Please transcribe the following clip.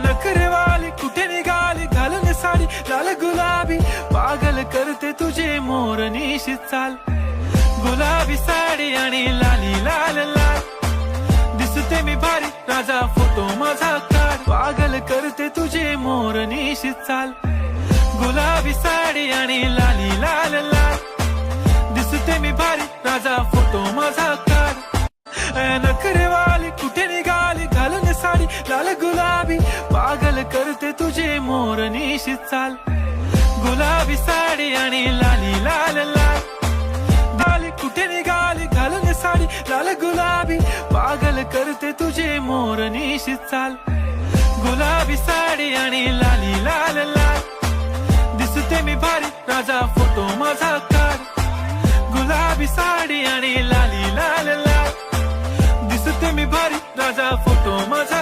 नखरेवाली कुठे निघाली घालून साडी लाल गुलाबी पागल करते तुझे मोरनीशी चाल गुलाबी साडी आणि लाली लाल लाल दिसते मी भारी राजा फोटो माझा काढ पागल करते तुझे मोरनीशी चाल गुलाबी साडी आणि लाली लाल लाल दिसते मी भारी राजा फोटो माझा काढ नखरेवाली कुठे निघाली घालून साडी लाल गुलाबी पागल करते तुझे मोरनीशी चाल गुलाबी साडी आणि लाली लाल लाल गाली कुठे निघाली घालून साडी लाल गुलाबी पागल करते तुझे मोरनीशी चाल गुलाबी साडी आणि लाली लाल लाल दिसते मी भारी राजा फोटो माझा काढ गुलाबी साडी आणि लाली लाल लाल दिसते मी भारी राजा फोटो माझा